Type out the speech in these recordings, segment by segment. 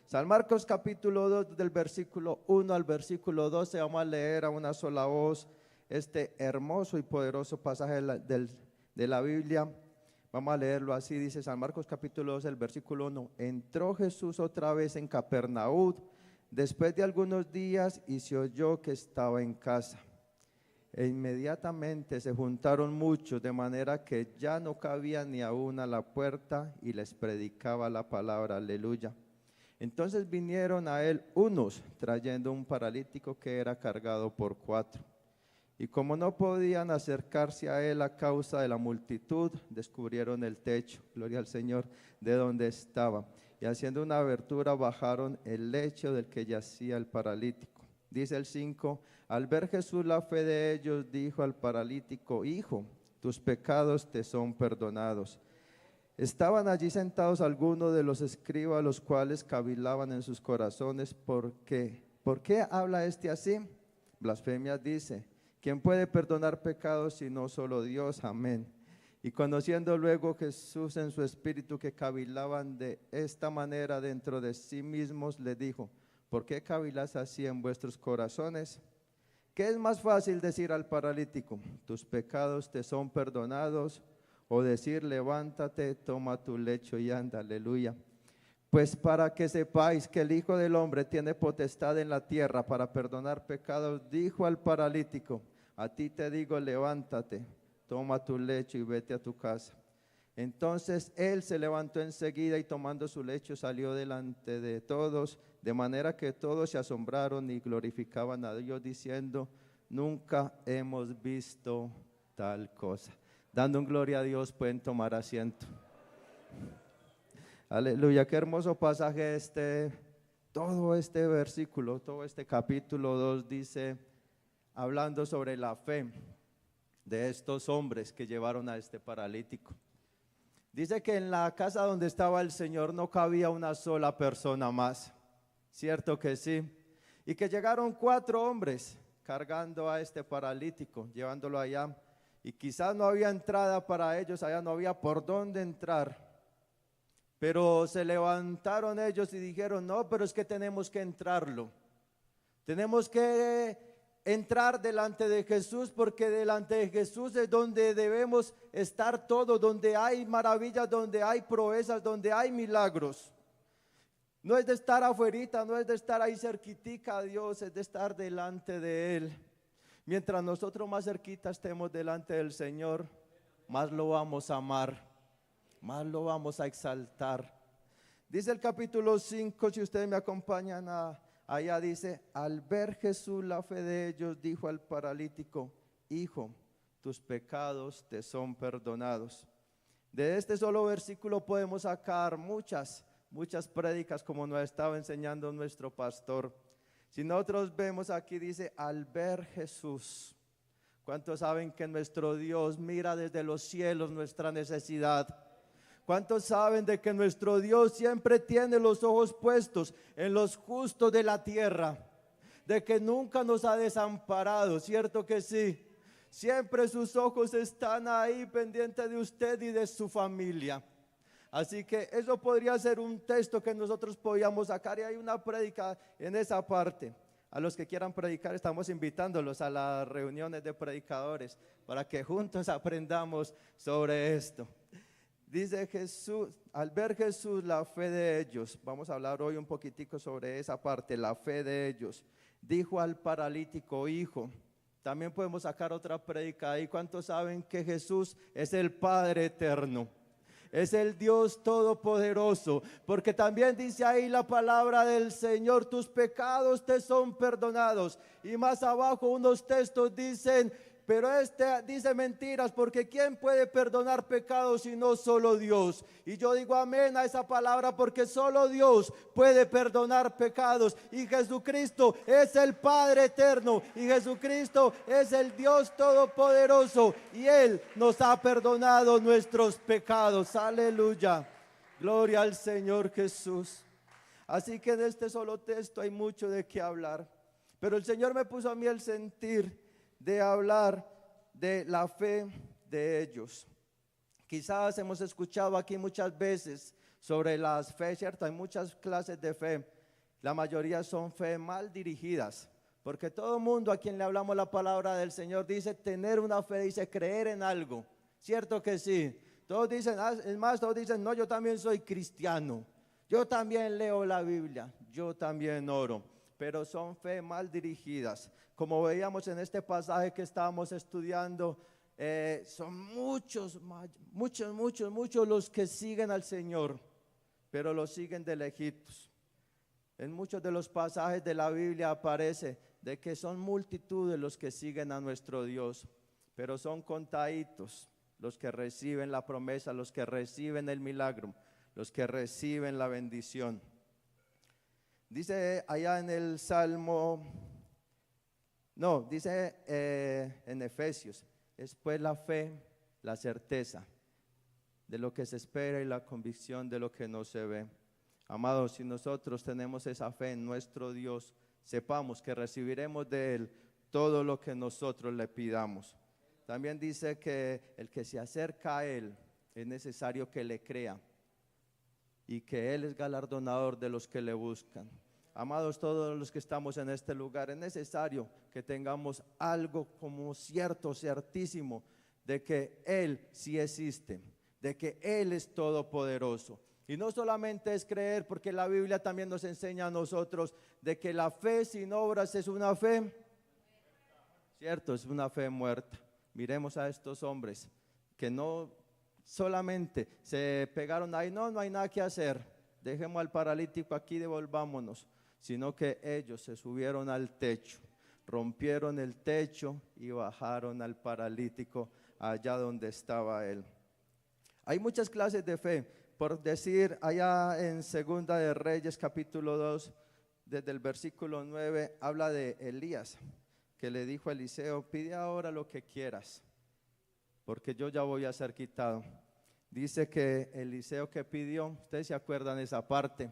San Marcos capítulo 2 del versículo 1 al versículo 12, vamos a leer a una sola voz este hermoso y poderoso pasaje de la Biblia. Vamos a leerlo así, dice San Marcos capítulo 2, el versículo 1. Entró Jesús otra vez en Capernaúm después de algunos días y se oyó que estaba en casa. E inmediatamente se juntaron muchos, de manera que ya no cabía ni aún a la puerta, y les predicaba la palabra. Aleluya. Entonces vinieron a él unos trayendo un paralítico que era cargado por 4. Y como no podían acercarse a él a causa de la multitud, descubrieron el techo, gloria al Señor, de donde estaba. Y haciendo una abertura bajaron el lecho del que yacía el paralítico. Dice el 5, al ver Jesús la fe de ellos, dijo al paralítico: Hijo, tus pecados te son perdonados. Estaban allí sentados algunos de los escribas, los cuales cavilaban en sus corazones, ¿por qué habla este así? Blasfemias dice. ¿Quién puede perdonar pecados sino solo Dios? Amén. Y conociendo luego Jesús en su espíritu que cavilaban de esta manera dentro de sí mismos, le dijo: ¿por qué cavilas así en vuestros corazones? ¿Qué es más fácil decir al paralítico: tus pecados te son perdonados? O decir: levántate, toma tu lecho y anda. Aleluya. Pues para que sepáis que el Hijo del Hombre tiene potestad en la tierra para perdonar pecados, dijo al paralítico: a ti te digo, levántate, toma tu lecho y vete a tu casa. Entonces él se levantó enseguida y tomando su lecho salió delante de todos, de manera que todos se asombraron y glorificaban a Dios diciendo: nunca hemos visto tal cosa. Dando un gloria a Dios, pueden tomar asiento. Aleluya, qué hermoso pasaje todo este versículo, todo este capítulo 2 dice, hablando sobre la fe de estos hombres que llevaron a este paralítico. Dice que en la casa donde estaba el Señor no cabía una sola persona más, ¿cierto que sí? Y que llegaron 4 hombres cargando a este paralítico, llevándolo allá, y quizás no había entrada para ellos, allá no había por dónde entrar. Pero se levantaron ellos y dijeron: no, pero es que tenemos que entrarlo. Tenemos que entrar delante de Jesús, porque delante de Jesús es donde debemos estar todos, donde hay maravillas, donde hay proezas, donde hay milagros. No es de estar afuerita, no es de estar ahí cerquitica a Dios, es de estar delante de Él. Mientras nosotros más cerquita estemos delante del Señor, más lo vamos a amar, más lo vamos a exaltar. Dice el capítulo 5, si ustedes me acompañan allá, dice: al ver Jesús la fe de ellos, dijo al paralítico: hijo, tus pecados te son perdonados. De este solo versículo podemos sacar muchas prédicas, como nos estaba enseñando nuestro pastor. Si nosotros vemos aquí, dice: al ver Jesús. ¿Cuántos saben que nuestro Dios mira desde los cielos nuestra necesidad? ¿Cuántos saben de que nuestro Dios siempre tiene los ojos puestos en los justos de la tierra? De que nunca nos ha desamparado, ¿cierto que sí? Siempre sus ojos están ahí pendientes de usted y de su familia. Así que eso podría ser un texto que nosotros podíamos sacar, y hay una prédica en esa parte. A los que quieran predicar, estamos invitándolos a las reuniones de predicadores para que juntos aprendamos sobre esto. Dice Jesús, al ver Jesús la fe de ellos, vamos a hablar hoy un poquitico sobre esa parte, la fe de ellos. Dijo al paralítico: hijo. También podemos sacar otra prédica ahí. ¿Cuántos saben que Jesús es el Padre eterno? Es el Dios todopoderoso, porque también dice ahí la palabra del Señor: tus pecados te son perdonados. Y más abajo unos textos dicen: pero dice mentiras, porque ¿quién puede perdonar pecados sino solo Dios? Y yo digo amén a esa palabra, porque solo Dios puede perdonar pecados. Y Jesucristo es el Padre eterno, y Jesucristo es el Dios todopoderoso, y Él nos ha perdonado nuestros pecados. Aleluya, gloria al Señor Jesús. Así que en este solo texto hay mucho de qué hablar, pero el Señor me puso a mí el sentir de hablar de la fe de ellos. Quizás hemos escuchado aquí muchas veces sobre las fe, ¿cierto? Hay muchas clases de fe. La mayoría son fe mal dirigidas, porque todo el mundo a quien le hablamos la palabra del Señor dice tener una fe, dice creer en algo. ¿Cierto que sí? Todos dicen, es más, todos dicen, no, yo también soy cristiano, yo también leo la Biblia, yo también oro, pero son fe mal dirigidas. Como veíamos en este pasaje que estábamos estudiando, son muchos los que siguen al Señor, pero los siguen de lejitos. En muchos de los pasajes de la Biblia aparece de que son multitudes los que siguen a nuestro Dios, pero son contaditos los que reciben la promesa, los que reciben el milagro, los que reciben la bendición. Dice allá en el Salmo, dice en Efesios, es pues la fe, la certeza de lo que se espera y la convicción de lo que no se ve. Amados, si nosotros tenemos esa fe en nuestro Dios, sepamos que recibiremos de Él todo lo que nosotros le pidamos. También dice que el que se acerca a Él es necesario que le crea y que Él es galardonador de los que le buscan. Amados, todos los que estamos en este lugar, es necesario que tengamos algo como certísimo, de que Él sí existe, de que Él es todopoderoso. Y no solamente es creer, porque la Biblia también nos enseña a nosotros de que la fe sin obras es una fe, cierto, es una fe muerta. Miremos a estos hombres que no solamente se pegaron ahí, no hay nada que hacer, dejemos al paralítico aquí, devolvámonos, sino que ellos se subieron al techo, rompieron el techo y bajaron al paralítico allá donde estaba él. Hay muchas clases de fe. Por decir, allá en Segunda de Reyes capítulo 2, desde el versículo 9, habla de Elías, que le dijo a Eliseo, pide ahora lo que quieras, porque yo ya voy a ser quitado. Dice que Eliseo que pidió, ustedes se acuerdan de esa parte,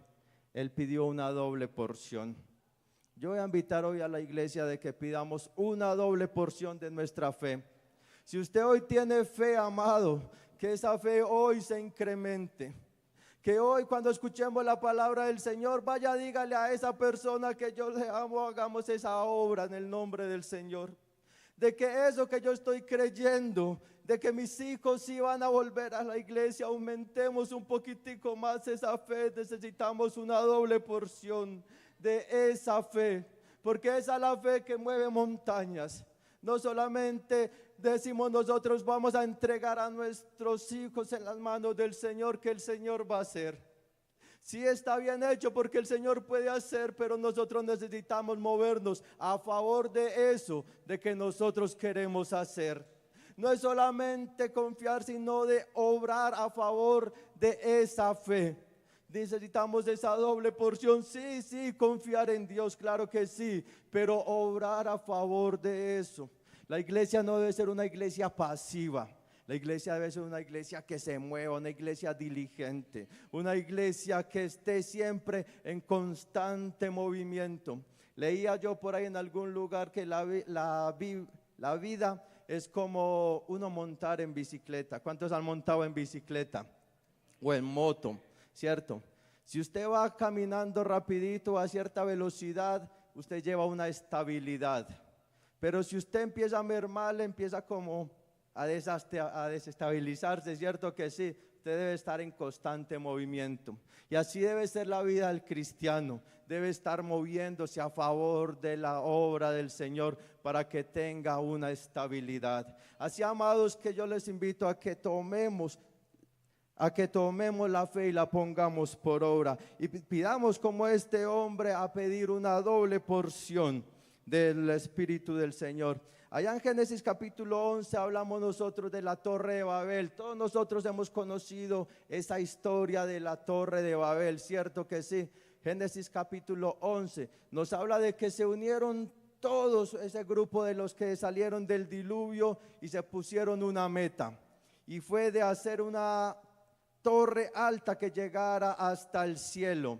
él pidió una doble porción. Yo voy a invitar hoy a la iglesia de que pidamos una doble porción de nuestra fe. Si usted hoy tiene fe, amado, que esa fe hoy se incremente, que hoy cuando escuchemos la palabra del Señor, vaya, dígale a esa persona que yo le amo, hagamos esa obra en el nombre del Señor, de que eso que yo estoy creyendo, de que mis hijos sí van a volver a la iglesia, aumentemos un poquitico más esa fe. Necesitamos una doble porción de esa fe, porque esa es la fe que mueve montañas. No solamente decimos nosotros vamos a entregar a nuestros hijos en las manos del Señor, que el Señor va a hacer. Sí está bien hecho porque el Señor puede hacer, pero nosotros necesitamos movernos a favor de eso, de que nosotros queremos hacer. No es solamente confiar, sino de obrar a favor de esa fe. Necesitamos esa doble porción, sí, confiar en Dios, claro que sí, pero obrar a favor de eso. La iglesia no debe ser una iglesia pasiva, la iglesia debe ser una iglesia que se mueva, una iglesia diligente, una iglesia que esté siempre en constante movimiento. Leía yo por ahí en algún lugar que la vida es como uno montar en bicicleta. ¿Cuántos han montado en bicicleta o en moto? ¿Cierto? Si usted va caminando rapidito a cierta velocidad, usted lleva una estabilidad. Pero si usted empieza a mermar, empieza como a desestabilizarse, ¿cierto que sí? Usted debe estar en constante movimiento. Y así debe ser la vida del cristiano. Debe estar moviéndose a favor de la obra del Señor para que tenga una estabilidad. Así, amados, que yo les invito a que tomemos la fe y la pongamos por obra y pidamos como este hombre a pedir una doble porción del Espíritu del Señor. Allá en Génesis capítulo 11 hablamos nosotros de la Torre de Babel. Todos nosotros hemos conocido esa historia de la Torre de Babel, ¿cierto que sí? Génesis capítulo 11 nos habla de que se unieron todos ese grupo de los que salieron del diluvio y se pusieron una meta, y fue de hacer una torre alta que llegara hasta el cielo.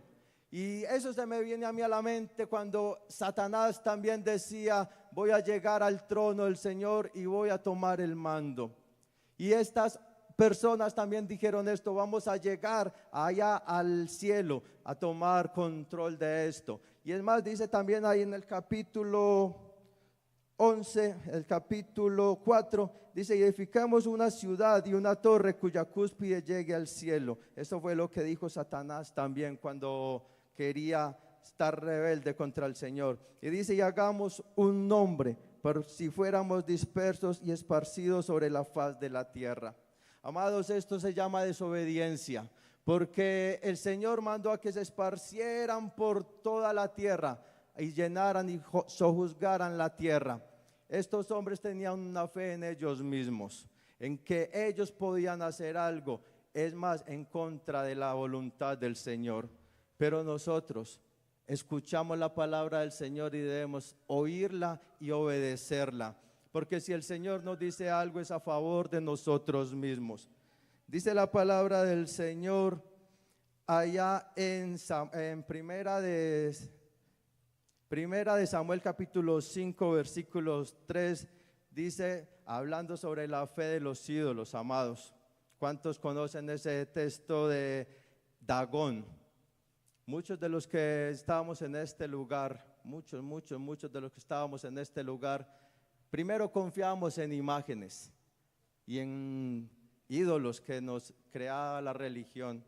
Y eso se me viene a mí a la mente cuando Satanás también decía, voy a llegar al trono del Señor y voy a tomar el mando. Y estas personas también dijeron esto: vamos a llegar allá al cielo a tomar control de esto. Y es más, dice también ahí en el capítulo 11, el capítulo 4, dice: y edificamos una ciudad y una torre cuya cúspide llegue al cielo. Eso fue lo que dijo Satanás también cuando quería estar rebelde contra el Señor. Y dice: y hagamos un nombre, por si fuéramos dispersos y esparcidos sobre la faz de la tierra. Amados, esto se llama desobediencia, porque el Señor mandó a que se esparcieran por toda la tierra y llenaran y sojuzgaran la tierra. Estos hombres tenían una fe en ellos mismos, en que ellos podían hacer algo, es más, en contra de la voluntad del Señor. Pero nosotros escuchamos la palabra del Señor y debemos oírla y obedecerla, porque si el Señor nos dice algo es a favor de nosotros mismos. Dice la palabra del Señor allá en Primera de Samuel capítulo 5 versículos 3, dice, hablando sobre la fe de los ídolos, amados. ¿Cuántos conocen ese texto de Dagón? Muchos de los que estábamos en este lugar, muchos de los que estábamos en este lugar, primero confiamos en imágenes y en ídolos que nos creaba la religión.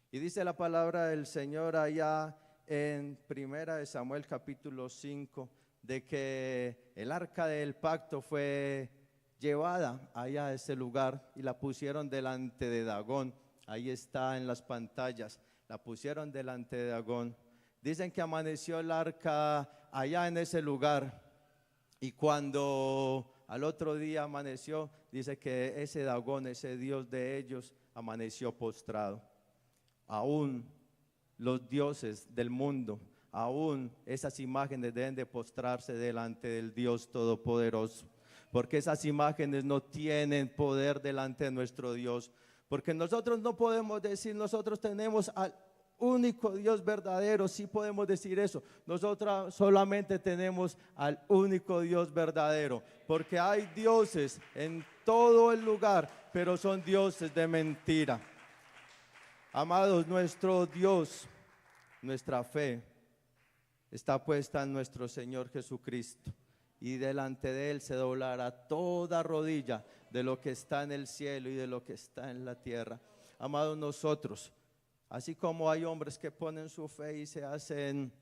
Y dice la palabra del Señor allá en Primera de Samuel capítulo 5, de que el arca del pacto fue llevada allá a ese lugar y la pusieron delante de Dagón. Ahí está en las pantallas, la pusieron delante de Dagón. Dicen que amaneció el arca allá en ese lugar, y cuando al otro día amaneció, dice que ese Dagón, ese dios de ellos, amaneció postrado. Aún los dioses del mundo, aún esas imágenes deben de postrarse delante del Dios Todopoderoso, porque esas imágenes no tienen poder delante de nuestro Dios, porque nosotros no podemos decir nosotros tenemos al único Dios verdadero. Sí podemos decir eso, nosotros solamente tenemos al único Dios verdadero, porque hay dioses en todo el lugar, pero son dioses de mentira. Amados, nuestro Dios, nuestra fe está puesta en nuestro Señor Jesucristo, y delante de Él se doblará toda rodilla de lo que está en el cielo y de lo que está en la tierra. Amados, nosotros, así como hay hombres que ponen su fe y se hacen,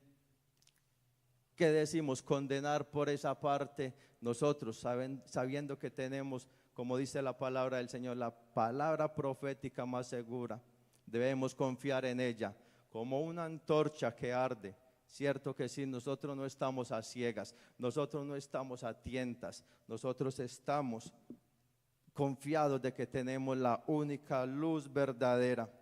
¿qué decimos?, condenar por esa parte, nosotros sabiendo que tenemos, como dice la palabra del Señor, la palabra profética más segura, debemos confiar en ella como una antorcha que arde. Cierto que sí, nosotros no estamos a ciegas, nosotros no estamos a tientas, nosotros estamos confiados de que tenemos la única luz verdadera.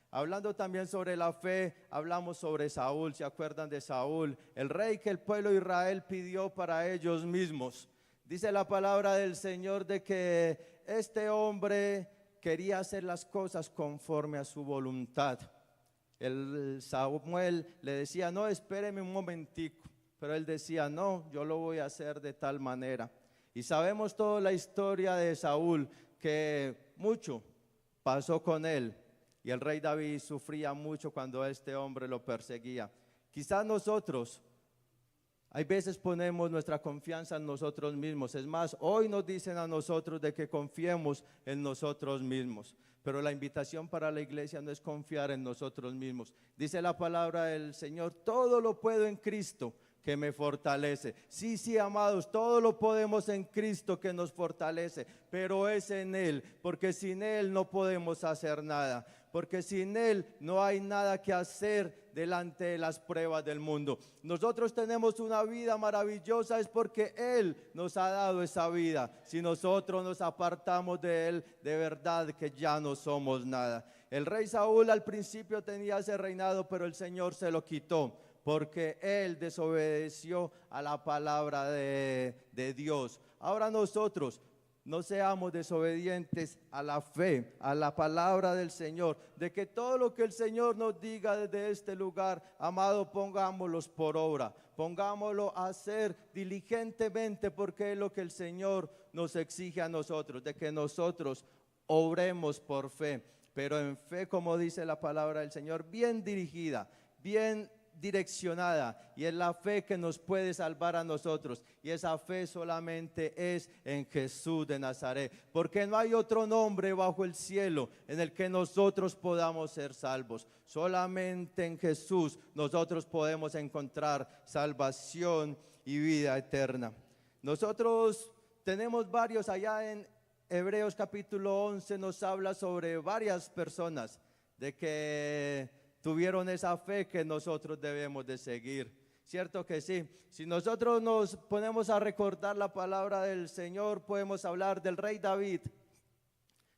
Hablando también sobre la fe, hablamos sobre Saúl. ¿Se acuerdan de Saúl? El rey que el pueblo de Israel pidió para ellos mismos. Dice la palabra del Señor de que este hombre quería hacer las cosas conforme a su voluntad. El Samuel le decía: no, espéreme un momentico, pero él decía: no, yo lo voy a hacer de tal manera. Y sabemos toda la historia de Saúl, que mucho pasó con él, y el rey David sufría mucho cuando este hombre lo perseguía. Quizás nosotros hay veces ponemos nuestra confianza en nosotros mismos. Es más, hoy nos dicen a nosotros de que confiemos en nosotros mismos, pero la invitación para la iglesia no es confiar en nosotros mismos. Dice la palabra del Señor: todo lo puedo en Cristo que me fortalece. Sí, amados, todo lo podemos en Cristo que nos fortalece, pero es en Él, porque sin Él no podemos hacer nada, porque sin Él no hay nada que hacer delante de las pruebas del mundo. Nosotros tenemos una vida maravillosa, es porque Él nos ha dado esa vida. Si nosotros nos apartamos de Él, de verdad que ya no somos nada. El rey Saúl al principio tenía ese reinado, pero el Señor se lo quitó, porque él desobedeció a la palabra de Dios. Ahora nosotros no seamos desobedientes a la fe, a la palabra del Señor, de que todo lo que el Señor nos diga desde este lugar, amado, pongámoslo por obra, pongámoslo a hacer diligentemente, porque es lo que el Señor nos exige a nosotros, de que nosotros obremos por fe, pero en fe, como dice la palabra del Señor, bien dirigida, bien direccionada, y es la fe que nos puede salvar a nosotros, y esa fe solamente es en Jesús de Nazaret, porque no hay otro nombre bajo el cielo en el que nosotros podamos ser salvos. Solamente en Jesús nosotros podemos encontrar salvación y vida eterna. Nosotros tenemos varios, allá en Hebreos capítulo 11 nos habla sobre varias personas de que tuvieron esa fe que nosotros debemos de seguir. ¿Cierto que sí? Si nosotros nos ponemos a recordar la palabra del Señor, podemos hablar del rey David,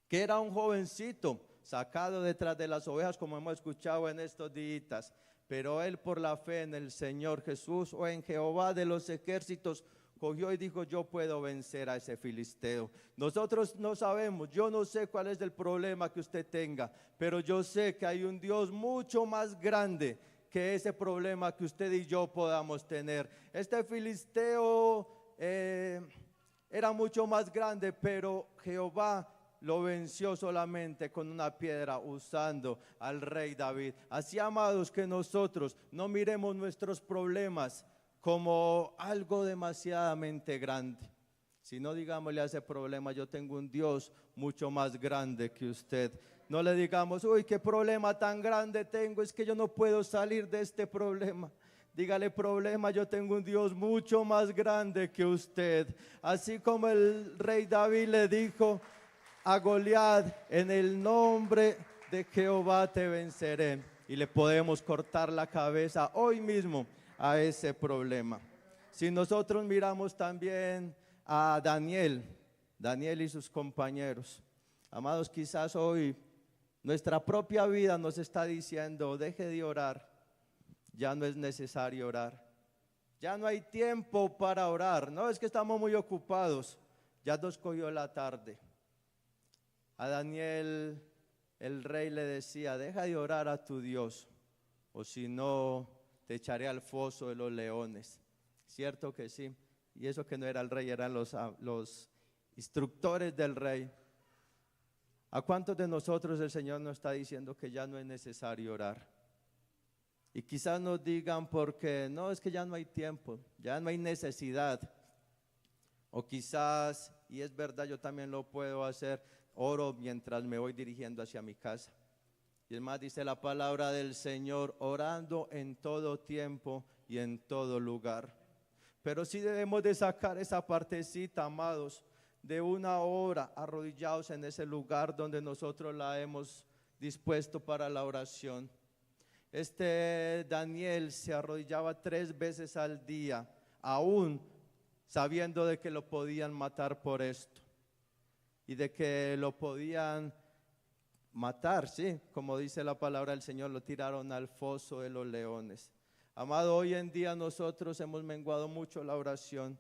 que era un jovencito sacado detrás de las ovejas, como hemos escuchado en estos días, pero él, por la fe en el Señor Jesús o en Jehová de los ejércitos, cogió y dijo: yo puedo vencer a ese filisteo. Nosotros no sabemos, yo no sé cuál es el problema que usted tenga, pero yo sé que hay un Dios mucho más grande que ese problema que usted y yo podamos tener. Este filisteo era mucho más grande, pero Jehová lo venció solamente con una piedra, usando al rey David. Así, amados, que nosotros no miremos nuestros problemas como algo demasiadamente grande, sino digámosle a ese problema: yo tengo un Dios mucho más grande que usted. No le digamos: uy, qué problema tan grande tengo, es que yo no puedo salir de este problema. Dígale: problema, yo tengo un Dios mucho más grande que usted. Así como el rey David le dijo a Goliat: en el nombre de Jehová te venceré, y le podemos cortar la cabeza hoy mismo a ese problema. Si nosotros miramos también a Daniel y sus compañeros, amados, quizás hoy nuestra propia vida nos está diciendo: deje de orar, ya no es necesario orar, ya no hay tiempo para orar, no, es que estamos muy ocupados, ya nos cogió la tarde. A Daniel el rey le decía: deja de orar a tu Dios, o si no te echaré al foso de los leones. ¿Cierto que sí? Y eso que no era el rey, eran los instructores del rey. ¿A cuántos de nosotros el Señor nos está diciendo que ya no es necesario orar? Y quizás nos digan: porque no, es que ya no hay tiempo, ya no hay necesidad. O quizás, y es verdad, yo también lo puedo hacer, oro mientras me voy dirigiendo hacia mi casa. Y es más, dice la palabra del Señor: orando en todo tiempo y en todo lugar. Pero sí debemos de sacar esa partecita, amados, de una hora arrodillados en ese lugar donde nosotros la hemos dispuesto para la oración. Este Daniel se arrodillaba 3 veces al día, aún sabiendo de que lo podían matar por esto, y de que lo podían matar, sí, como dice la palabra del Señor, lo tiraron al foso de los leones. Amado, hoy en día nosotros hemos menguado mucho la oración,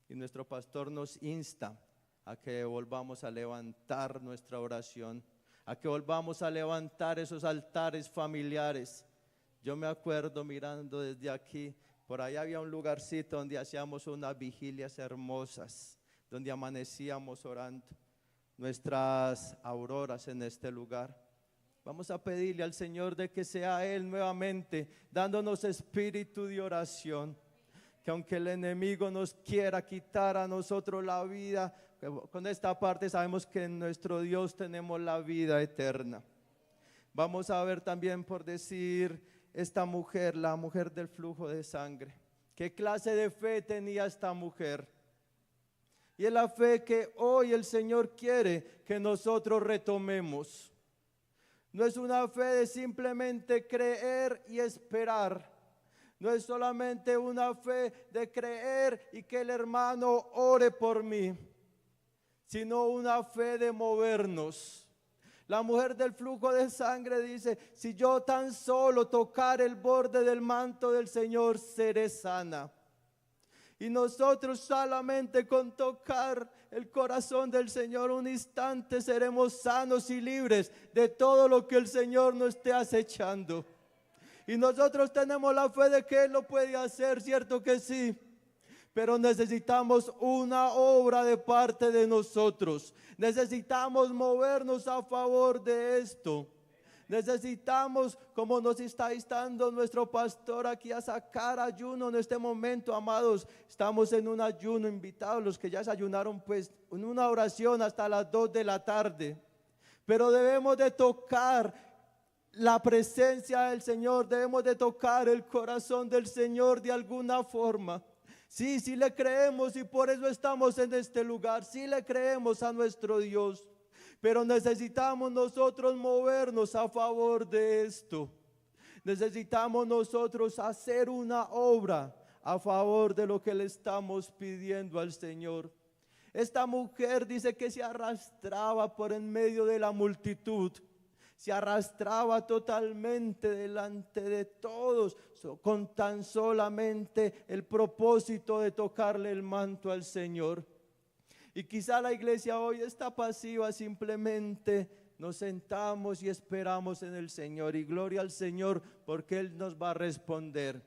y nuestro pastor nos insta a que volvamos a levantar nuestra oración, a que volvamos a levantar esos altares familiares. Yo me acuerdo mirando desde aquí, por allá había un lugarcito donde hacíamos unas vigilias hermosas, donde amanecíamos orando nuestras auroras en este lugar. Vamos a pedirle al Señor de que sea Él nuevamente dándonos espíritu de oración, que aunque el enemigo nos quiera quitar a nosotros la vida, con esta parte sabemos que en nuestro Dios tenemos la vida eterna. Vamos a ver también, por decir, esta mujer, la mujer del flujo de sangre. ¿Qué clase de fe tenía esta mujer? Y es la fe que hoy el Señor quiere que nosotros retomemos. No es una fe de simplemente creer y esperar. No es solamente una fe de creer y que el hermano ore por mí, sino una fe de movernos. La mujer del flujo de sangre dice: si yo tan solo tocar el borde del manto del Señor, seré sana. Y nosotros solamente con tocar el corazón del Señor un instante seremos sanos y libres de todo lo que el Señor nos esté acechando. Y nosotros tenemos la fe de que Él lo puede hacer, ¿cierto que sí? pero necesitamos una obra de parte de nosotros. Necesitamos movernos a favor de esto. Necesitamos, como nos está instando nuestro pastor aquí, a sacar ayuno en este momento, amados. Estamos en un ayuno, invitados los que ya se ayunaron, pues en una oración hasta las 2 de la tarde. Pero debemos de tocar la presencia del Señor, debemos de tocar el corazón del Señor de alguna forma. Sí, sí le creemos y por eso estamos en este lugar, sí le creemos a nuestro Dios, pero necesitamos nosotros movernos a favor de esto. Necesitamos nosotros hacer una obra a favor de lo que le estamos pidiendo al Señor. Esta mujer dice que se arrastraba por en medio de la multitud. Se arrastraba totalmente delante de todos con tan solamente el propósito de tocarle el manto al Señor. Y quizá la iglesia hoy está pasiva, simplemente nos sentamos y esperamos en el Señor. Y gloria al Señor porque Él nos va a responder.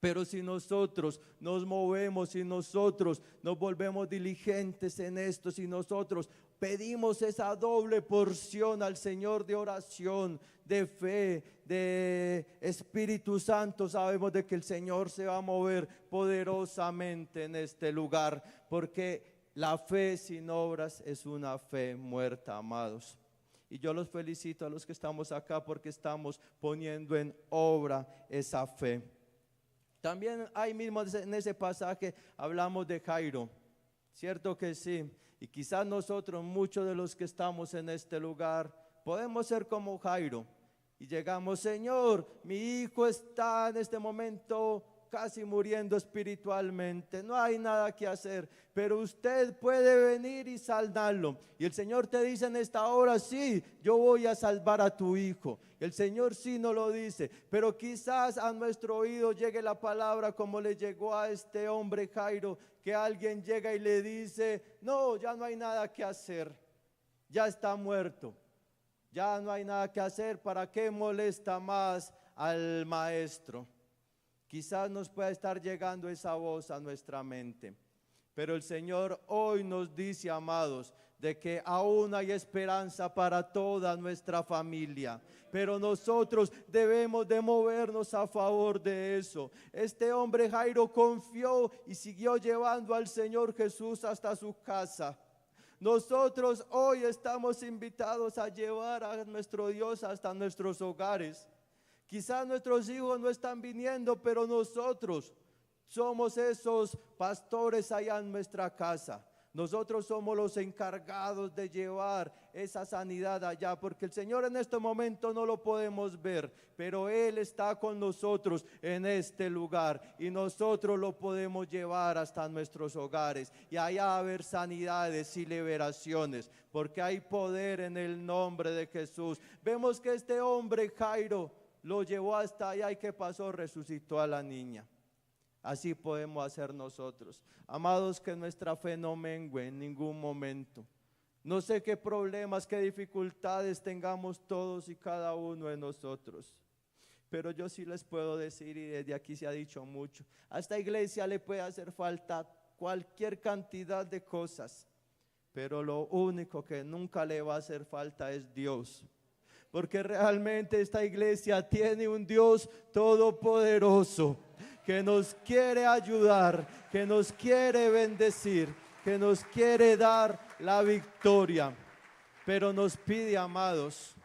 Pero si nosotros nos movemos, si nosotros nos volvemos diligentes en esto, si nosotros pedimos esa doble porción al Señor de oración, de fe, de Espíritu Santo, sabemos de que el Señor se va a mover poderosamente en este lugar, porque la fe sin obras es una fe muerta, amados. Y yo los felicito a los que estamos acá porque estamos poniendo en obra esa fe. También ahí mismo en ese pasaje hablamos de Jairo, ¿cierto que sí? Y quizás nosotros, muchos de los que estamos en este lugar, podemos ser como Jairo. Y llegamos, Señor, mi hijo está en este momento casi muriendo espiritualmente, no hay nada que hacer, pero usted puede venir y salvarlo. Y el Señor te dice en esta hora, sí, yo voy a salvar a tu hijo. El Señor sí nos lo dice, pero quizás a nuestro oído llegue la palabra como le llegó a este hombre Jairo, que alguien llega y le dice, no, ya no hay nada que hacer, ya está muerto, ya no hay nada que hacer, ¿para qué molesta más al maestro? Quizás nos pueda estar llegando esa voz a nuestra mente, pero el Señor hoy nos dice, amados, de que aún hay esperanza para toda nuestra familia, pero nosotros debemos de movernos a favor de eso. Este hombre Jairo confió y siguió llevando al Señor Jesús hasta su casa. Nosotros hoy estamos invitados a llevar a nuestro Dios hasta nuestros hogares. Quizás nuestros hijos no están viniendo, pero nosotros somos esos pastores allá en nuestra casa. Nosotros somos los encargados de llevar esa sanidad allá, porque el Señor en este momento no lo podemos ver, pero Él está con nosotros en este lugar y nosotros lo podemos llevar hasta nuestros hogares y allá va a haber sanidades y liberaciones, porque hay poder en el nombre de Jesús. Vemos que este hombre Jairo lo llevó hasta allá y ¿qué pasó? Resucitó a la niña. Así podemos hacer nosotros. Amados, que nuestra fe no mengue en ningún momento. No sé qué problemas, qué dificultades tengamos todos y cada uno de nosotros, pero yo sí les puedo decir, y desde aquí se ha dicho mucho, a esta iglesia le puede hacer falta cualquier cantidad de cosas, pero lo único que nunca le va a hacer falta es Dios. Porque realmente esta iglesia tiene un Dios todopoderoso que nos quiere ayudar, que nos quiere bendecir, que nos quiere dar la victoria. Pero nos pide, amados,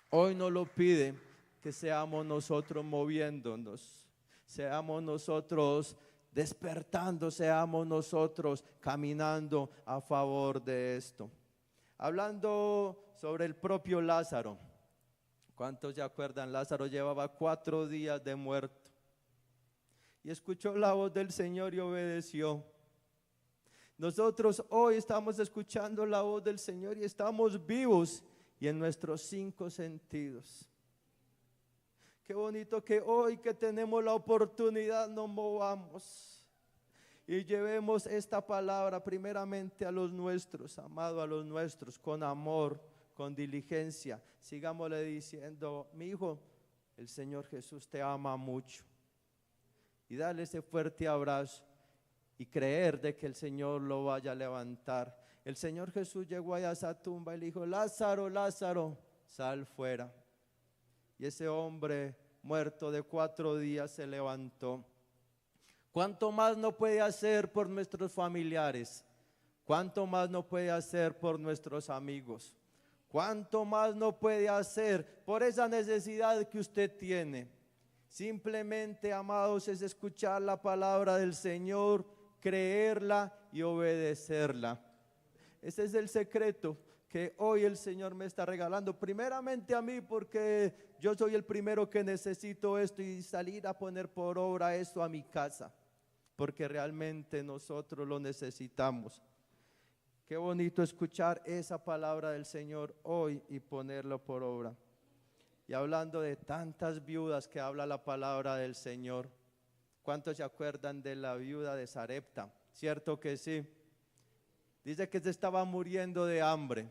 hoy nos lo pide, que seamos nosotros moviéndonos, seamos nosotros despertando, seamos nosotros caminando a favor de esto. Hablando sobre el propio Lázaro, ¿cuántos se acuerdan? Lázaro llevaba 4 días de muerto y escuchó la voz del Señor y obedeció. Nosotros hoy estamos escuchando la voz del Señor y estamos vivos y en nuestros 5 sentidos. Qué bonito que hoy que tenemos la oportunidad nos movamos y llevemos esta palabra primeramente a los nuestros, amado, a los nuestros, con amor, con diligencia. Sigámosle diciendo, mi hijo, el Señor Jesús te ama mucho. Y dale ese fuerte abrazo y creer de que el Señor lo vaya a levantar. El Señor Jesús llegó allá a esa tumba y le dijo: Lázaro, Lázaro, sal fuera. Y ese hombre muerto de 4 días se levantó. ¿Cuánto más no puede hacer por nuestros familiares? ¿Cuánto más no puede hacer por nuestros amigos? ¿Cuánto más no puede hacer por esa necesidad que usted tiene? Simplemente, amados, es escuchar la palabra del Señor, creerla y obedecerla. Ese es el secreto que hoy el Señor me está regalando, primeramente a mí, porque yo soy el primero que necesito esto y salir a poner por obra esto a mi casa, porque realmente nosotros lo necesitamos. Qué bonito escuchar esa palabra del Señor hoy y ponerlo por obra. Y hablando de tantas viudas que habla la palabra del Señor, ¿cuántos se acuerdan de la viuda de Sarepta? ¿Cierto que sí? Dice que se estaba muriendo de hambre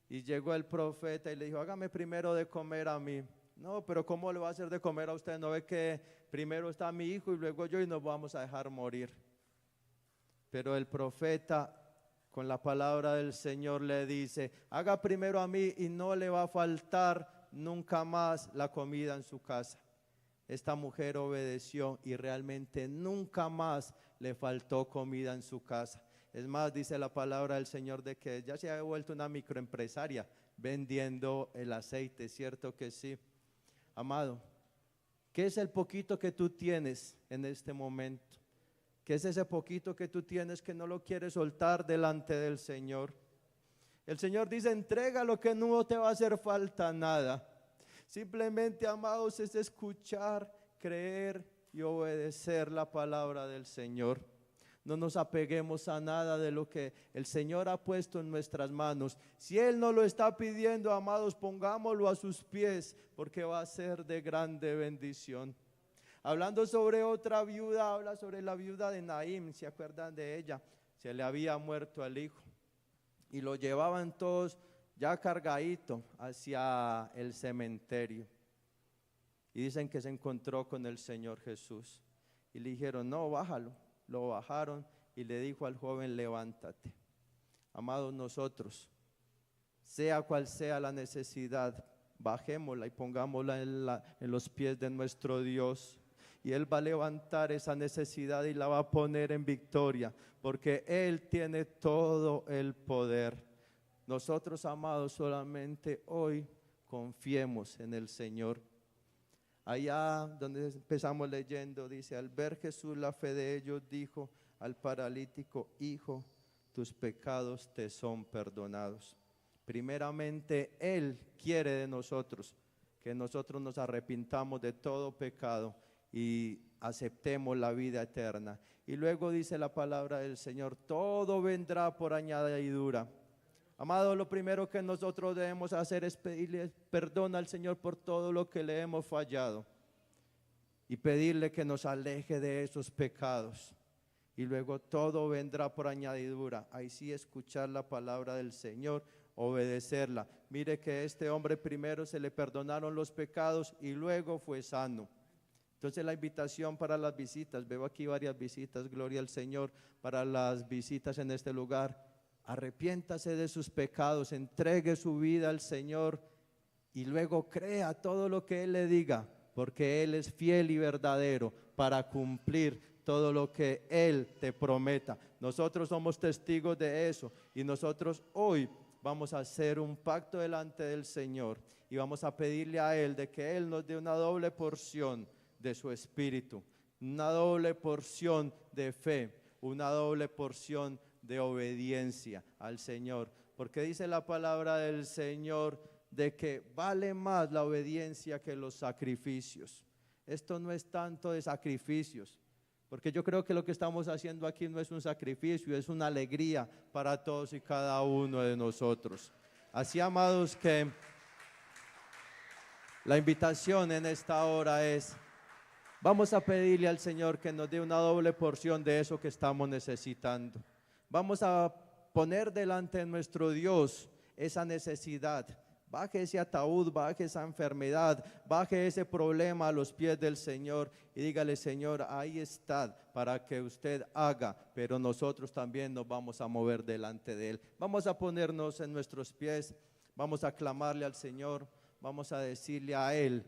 y llegó el profeta y le dijo: hágame primero de comer a mí. No, pero ¿cómo le va a hacer de comer a usted? ¿No ve que primero está mi hijo y luego yo y nos vamos a dejar morir? Pero el profeta, con la palabra del Señor, le dice: haga primero a mí y no le va a faltar nunca más la comida en su casa. Esta mujer obedeció y realmente nunca más le faltó comida en su casa. Es más, dice la palabra del Señor de que ella se ha vuelto una microempresaria vendiendo el aceite, ¿cierto que sí? Amado, ¿qué es el poquito que tú tienes en este momento? ¿Qué es ese poquito que tú tienes que no lo quieres soltar delante del Señor? El Señor dice: entrega lo que no te va a hacer falta nada. Simplemente, amados, es escuchar, creer y obedecer la palabra del Señor. No nos apeguemos a nada de lo que el Señor ha puesto en nuestras manos. Si Él nos lo está pidiendo, amados, pongámoslo a sus pies, porque va a ser de grande bendición. Hablando sobre otra viuda, habla sobre la viuda de Naín. ¿Se acuerdan de ella? Se le había muerto el hijo y lo llevaban todos ya cargadito hacia el cementerio. Y dicen que se encontró con el Señor Jesús y le dijeron: no, bájalo. Lo bajaron y le dijo al joven: levántate. Amados, nosotros, sea cual sea la necesidad, bajémosla y pongámosla en los pies de nuestro Dios. Y Él va a levantar esa necesidad y la va a poner en victoria, porque Él tiene todo el poder. Nosotros, amados, solamente hoy confiemos en el Señor. Allá donde empezamos leyendo, dice: al ver Jesús la fe de ellos, dijo al paralítico: hijo, tus pecados te son perdonados. Primeramente, Él quiere de nosotros que nosotros nos arrepintamos de todo pecado y aceptemos la vida eterna. Y luego dice la palabra del Señor: todo vendrá por añadidura. Amado, lo primero que nosotros debemos hacer es pedirle perdón al Señor por todo lo que le hemos fallado y pedirle que nos aleje de esos pecados. Y luego todo vendrá por añadidura. Ahí sí, escuchar la palabra del Señor, obedecerla. Mire que este hombre primero se le perdonaron los pecados y luego fue sano. Entonces, la invitación para las visitas, veo aquí varias visitas, gloria al Señor, para las visitas en este lugar. Arrepiéntase de sus pecados, entregue su vida al Señor y luego crea todo lo que Él le diga, porque Él es fiel y verdadero para cumplir todo lo que Él te prometa. Nosotros somos testigos de eso y nosotros hoy vamos a hacer un pacto delante del Señor y vamos a pedirle a Él de que Él nos dé una doble porción de su espíritu, una doble porción de fe, una doble porción de obediencia al Señor, porque dice la palabra del Señor de que vale más la obediencia que los sacrificios. Esto no es tanto de sacrificios, porque yo creo que lo que estamos haciendo aquí no es un sacrificio, es una alegría para todos y cada uno de nosotros. Así, amados, que la invitación en esta hora es: vamos a pedirle al Señor que nos dé una doble porción de eso que estamos necesitando. Vamos a poner delante de nuestro Dios esa necesidad. baje ese ataúd, baje esa enfermedad, baje ese problema a los pies del Señor y dígale: Señor, ahí está para que usted haga, pero nosotros también nos vamos a mover delante de Él. Vamos a ponernos en nuestros pies, vamos a clamarle al Señor, vamos a decirle a Él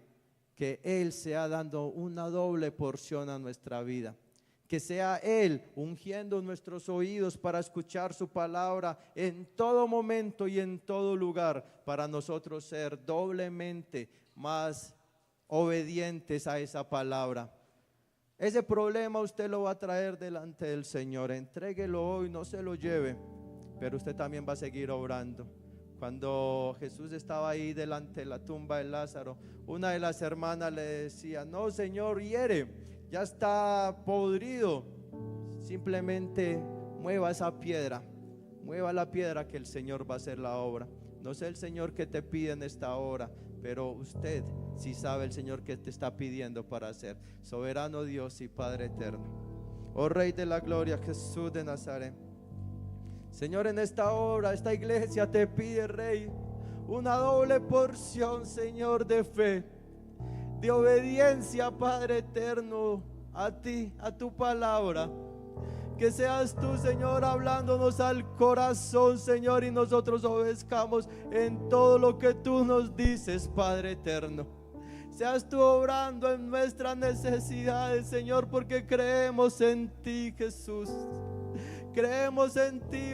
que Él sea dando una doble porción a nuestra vida. Que sea Él ungiendo nuestros oídos para escuchar su palabra en todo momento y en todo lugar, para nosotros ser doblemente más obedientes a esa palabra. Ese problema usted lo va a traer delante del Señor, entréguelo hoy, no se lo lleve, pero usted también va a seguir obrando. Cuando Jesús estaba ahí delante de la tumba de Lázaro, una de las hermanas le decía: no, Señor, hiere, ya está podrido, simplemente mueva esa piedra, mueva la piedra que el Señor va a hacer la obra. No sé el Señor que te pide en esta hora, pero usted sí sabe el Señor que te está pidiendo para hacer. Soberano Dios y Padre eterno, oh Rey de la gloria, Jesús de Nazaret, Señor, en esta hora esta iglesia te pide, Rey, una doble porción, Señor, de fe, de obediencia, Padre eterno, a ti, a tu palabra. Que seas tú, Señor, hablándonos al corazón, Señor, y nosotros obedezcamos en todo lo que tú nos dices, Padre eterno. Seas tú obrando en nuestras necesidades, Señor, porque creemos en ti, Jesús. Creemos en ti.